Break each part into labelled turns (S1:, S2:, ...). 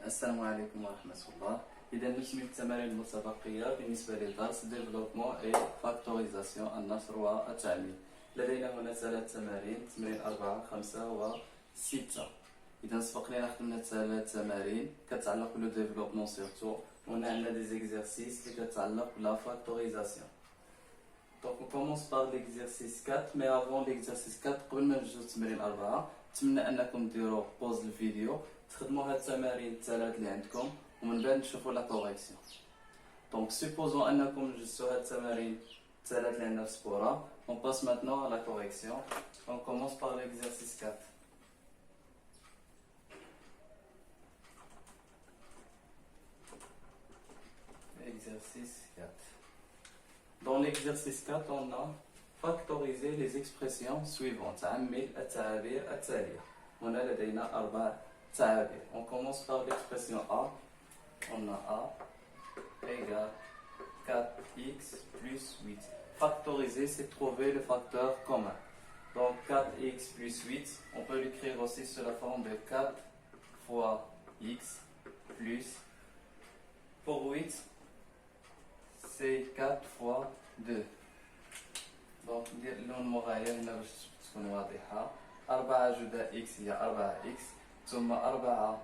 S1: السلام عليكم ورحمة الله. إذا نكمل التمارين المتبقية بالنسبة للدرس ديفلوبمون إي فاكتوريزاسيون النشر والتعميم. لدينا هنا ثلاث تمارين، تمرين 4 5 و 6. إذا سبق لنا خدمنا ثلاث تمارين كتعلق بلو ديفلوبمون سيرتو، وهنا عندنا دي زيكزارسيس اللي كتعلق بلا فاكتوريزاسيون. Donc on commence par l'exercice 4, mais avant l'exercice 4 قبل ما نجيو للتمرين 4 نتمنى انكم ديروا بوز الفيديو تخدموا هاد التمارين الثلاث اللي عندكم ومن بعد نشوفوا لا كوريكسيون. دونك سيبوزون انكم جزتوا هاد التمارين الثلاث اللي عندنا في السبوره. On passe maintenant à la correction. On commence par l'exercice 4. Exercice 4. Dans l'exercice 4, on a factorisé les expressions suivantes. عمل التعابير التالية. هنا لدينا 4 تعابير. On commence par l'expression A. On a A égale 4x plus 8. Factoriser, c'est trouver le facteur commun. Donc 4x plus 8, on peut l'écrire aussi sous la forme de 4 fois x plus, pour 8, c'est 4 fois 2. Donc ندير اللون مغاير هنا باش تكون واضحة. 4 جداء x هي 4x، ثم 4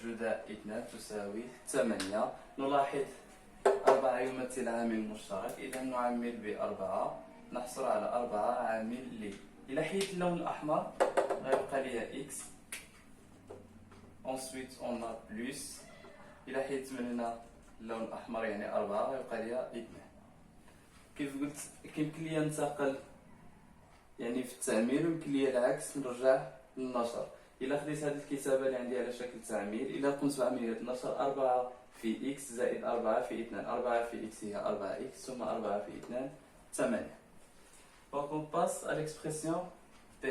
S1: جداء 2 تساوي 8. نلاحظ 4 يمثل عامل مشترك، إذا نعمل ب4، نحصل على 4 عامل لي. إلى حيث اللون الأحمر غيبقى لي x. Ensuite on a plus. إلى حيث من هنا اللون الأحمر يعني 4 غيبقى لي 2. كيف قلت يمكن لي ننتقل يعني في التعمير، ويمكن لي العكس نرجع للنشر. إلا خديت هذه الكتابة اللي عندي على شكل تعمير، إلا قمت بعملية النشر 4 في x زائد 4 في 2. 4 في x هي 4x ثم 4 في 2 8. Donc on passe à l'expression t.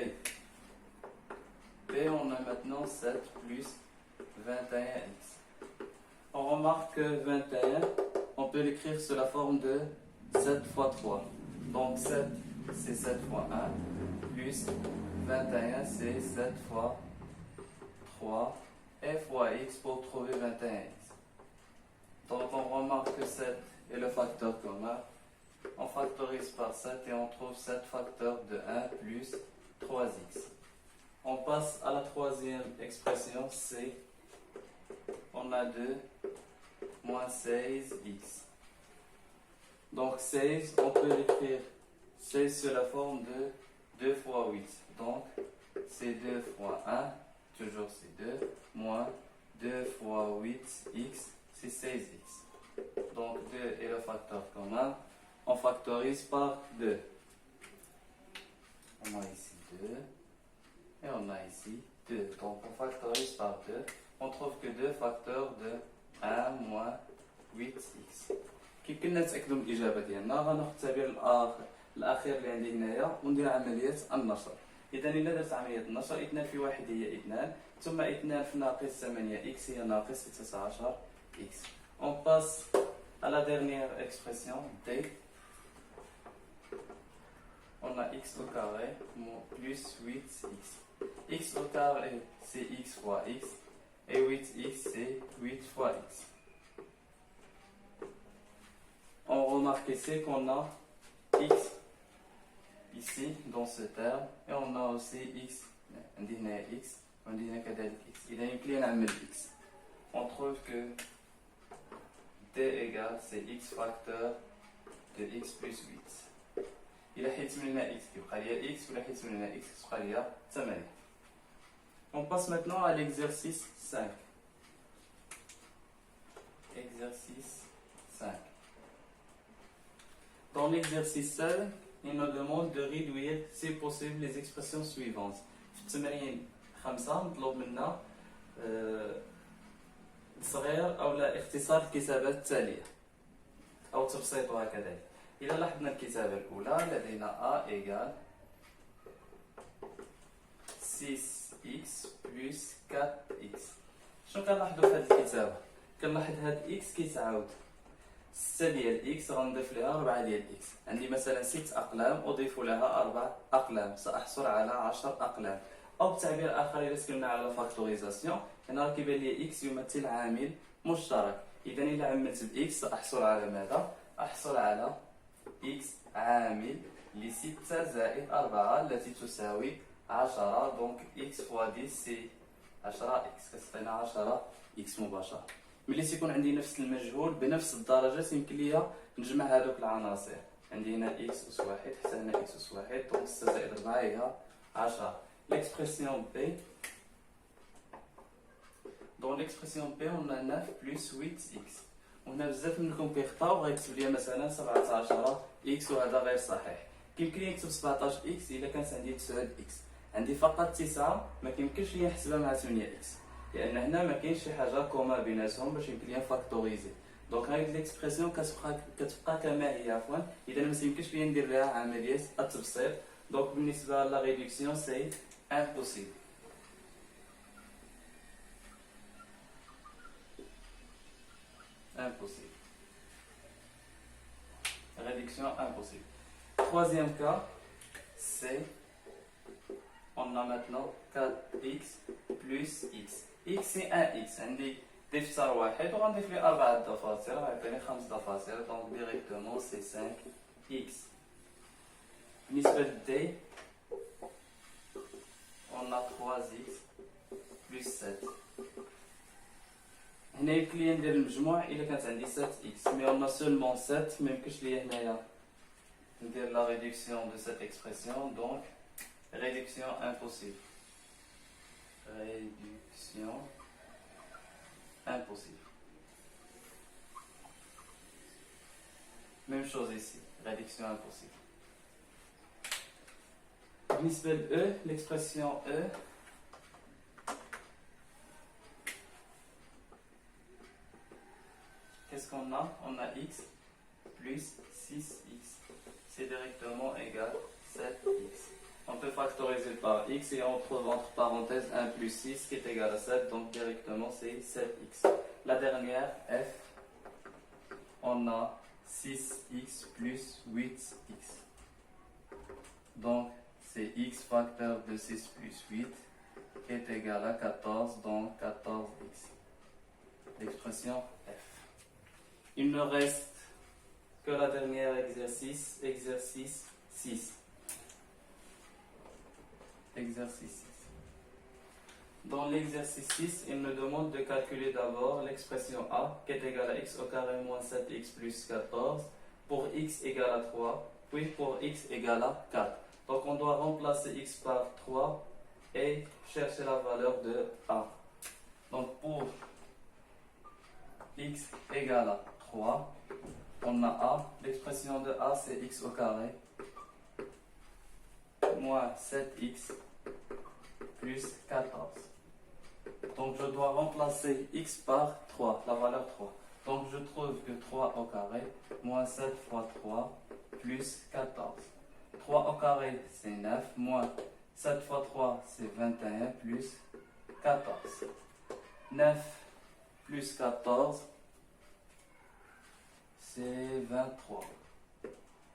S1: T, on a maintenant 7 plus 21x. On remarque que 21, on peut l'écrire sous la forme de 7 fois 3. Donc 7, c'est 7 fois 1, plus 21, c'est 7 fois 3, et fois x pour trouver 21x. Donc on remarque que 7 est le facteur commun. On factorise par 7 et on trouve 7 facteurs de 1 plus 3x. On passe à la troisième expression, C. On a 2 moins 16x. Donc 16, on peut l'écrire 16 sur la forme de 2 fois 8. Donc c'est 2 fois 1, toujours c'est 2, moins 2 fois 8x, c'est 16x. Donc 2 est le facteur commun. On factorise par 2. On a ici 2 et on a ici 2. Donc on factorise par 2. On trouve que 2 facteurs de 1 moins 8x. كي كنا نتاكدوا من الاجابه ديالنا غناخذ التعبير الاخير اللي عندي هنايا وندير عمليه النشر. اذا الا درت عمليه النشر 2 في 1 هي 2، ثم 2 في ناقص 8x هي ناقص 19x. On passe à la dernière expression d. On a x au carré plus 8x. X au carré c'est x fois x et 8x c'est 8 fois x. On remarque ici qu'on a x ici dans ce terme et on a aussi x. On dit x, on dit x. Il a une نعمل x. On trouve que t égale c'est x facteur de x plus 8. إلا حيت من هنا x يبقى لي x، ولا حيت من هنا x تبقى لي 8. On passe maintenant à l'exercice 5. Exercice 5. Dans l'exercice 7, il nous demande de réduire, si possible, les expressions suivantes. في التمرين 5 مطلوب منا تصغير أو لا اختصار الكتابات التالية أو تبسيطها كذلك. إذا لاحظنا الكتابة الأولى لدينا A égale 6x plus 4x. شنو كنلاحظوا في هذه الكتابة؟ كنلاحظ هاد x كيتعاود 6 ديال x غنضيف لها 4 ديال x. عندي مثلا 6 أقلام أضيف لها 4 أقلام، سأحصل على 10 أقلام. أو بتعبير آخر إذا تكلمنا على فاكتوريزاسيون هنا راه كيبان لي إكس يمثل عامل مشترك. إذا إلا عملت بإكس أحصل على ماذا؟ أحصل على إكس عامل لستة زائد أربعة التي تساوي 10. دونك إكس فوا 10 سي 10 إكس، كتعطينا 10 إكس مباشرة. ملي تيكون عندي نفس المجهول بنفس الدرجة يمكن ليا نجمع هذوك العناصر. عندي هنا إكس أس واحد حتى هنا إكس أس واحد، دونك 6 زائد 4 هي 10. L'expression B. Dans l'expression B on a 9 plus 8x. وهنا بزاف منكم كيخطاو غيكتب لي مثلا 17 إكس وهذا غير صحيح. كيمكن لي نكتب 17 إكس إلا كانت عندي 9 إكس. عندي فقط 9 ما كيمكنش لي نحسبها مع 8 إكس، لأن هنا ما كاينش شي حاجة كوما بيناتهم باش يمكن لي نفاكتوريزي. دونك هاد ليكسبرسيون كتبقى كما هي عفوا، إذا ما يمكنش لي ندير لها عملية التبسيط. دونك بالنسبة لا ريدكسيون سي impossible. Impossible. Réduction impossible. Troisième cas, c'est on a maintenant 4x plus x. x c'est 1x. عندي دفع واحد وغنضيف ليه 4 دفاتر غيعطيني 5 دفاتر، دونك ديريكتومون سي 5x. بالنسبة ل d on a 3x plus 7. هنا يمكن لي ندير المجموع إلا كانت عندي 7x، مي on a seulement 7 ميمكنش ليا هنايا ندير لا réduction de cette expression. donc réduction impossible. Réduction impossible. Même chose ici, réduction impossible. بالنسبة ل E, l'expression E, qu'est-ce qu'on a? On a x plus 6x. C'est directement égal à 7x. On peut factoriser par x et on trouve entre parenthèses 1 plus 6 qui est égal à 7, donc directement c'est 7x. La dernière, F, on a 6x plus 8x. Donc c'est x facteur de 6 plus 8 qui est égal à 14, donc 14x. L'expression F. Il ne reste que la dernière exercice, exercice 6. Exercice 6. Dans l'exercice 6, il me demande de calculer d'abord l'expression A qui est égale à x au carré moins 7x plus 14 pour x égale à 3, puis pour x égale à 4. Donc on doit remplacer x par 3 et chercher la valeur de A. Donc pour x égale à 3, on a A. L'expression de A c'est x au carré moins 7x plus 14. Donc je dois remplacer x par 3, la valeur 3. Donc je trouve que 3 au carré moins 7 fois 3 plus 14. 3 au carré c'est 9, moins 7 fois 3 c'est 21 plus 14. 9 plus 14 c'est 23.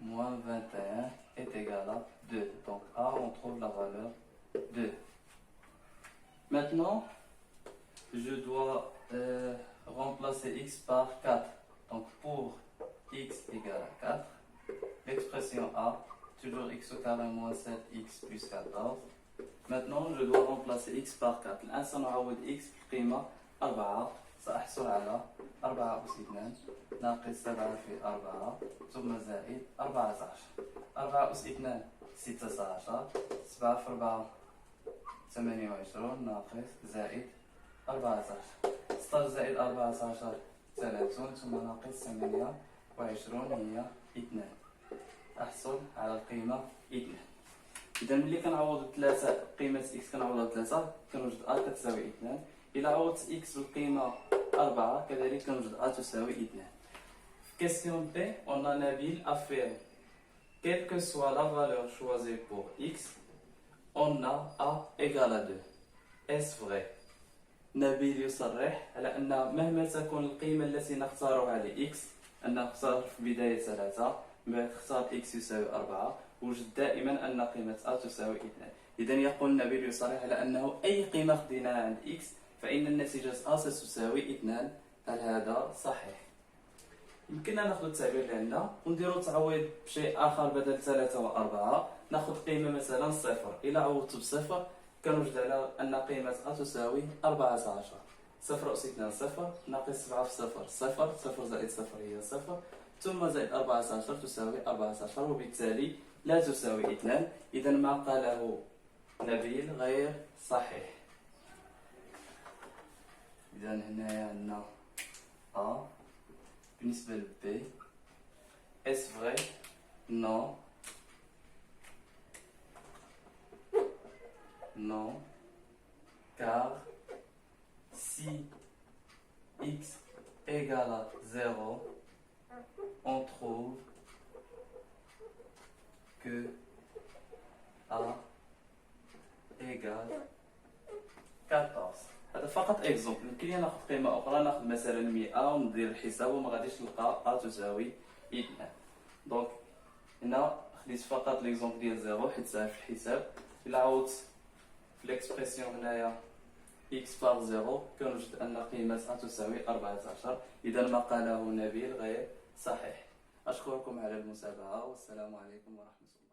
S1: Moins 21 est égal à 2. Donc A, on trouve la valeur 2. Maintenant, je dois remplacer x par 4. Donc pour x égale à 4, l'expression A, toujours x au carré moins 7x plus 14. Maintenant, je dois remplacer x par 4. الآن سنعوض x بقيمة 4. سأحصل على 4 أس 2 ناقص 7 في 4 ثم زائد 14. 4 أس 2 16. 7 في 4 28 ناقص زائد 14. 16 زائد 14 30 ثم ناقص 28 هي 2. أحصل على القيمة 2. إذا ملي كنعوض 3 قيمة x كنعوضها 3 كنوجد a كتساوي 2. إلا عوضت x بالقيمة 4 كذلك كنوجد a تساوي 2. Question B, on a Nabil affirme quelle que soit la valeur choisie pour x, on a a égale à 2. Est-ce vrai? نبيل يصرح على أن مهما تكون القيمة التي نختارها ل x، أن نختار في بداية 3 من بعد اختار x يساوي 4، وجد دائما أن قيمة a تساوي 2. إذا يقول نبيل يصرح على أنه أي قيمة خديناها عند x فإن النتيجة أ ستساوي 2. هل هذا صحيح؟ يمكننا ناخذ التعبير اللي عندنا ونديرو تعويض بشيء آخر بدل 3 و4. ناخذ قيمة مثلا صفر. إلا عوضت بصفر كنوجد على أن قيمة أ تساوي 14. 0 أس 2 صفر، ناقص 7 في صفر صفر، صفر زائد صفر هي صفر، ثم زائد 14 تساوي 14، وبالتالي لا تساوي 2. إذا ما قاله نبيل غير صحيح. إذا هنايا عندنا أ بالنسبة ل B. Est-ce vrai? Non. Non. Car si x égale à 0, on trouve que A égale 14. هذا فقط اكزومبل. يمكن لي ناخذ قيمه اخرى، ناخذ مثلا 100 وندير الحساب وما غاديش نلقى ا تساوي 2. دونك هنا خديت فقط ليكزومبل ديال 0 حيت ساهل في الحساب. الا عوضت في ليكسبرسيون هنايا x بار 0 كنوجد ان قيمه ا تساوي 14. اذا ما قاله نبيل غير صحيح. اشكركم على المتابعه والسلام عليكم ورحمه الله.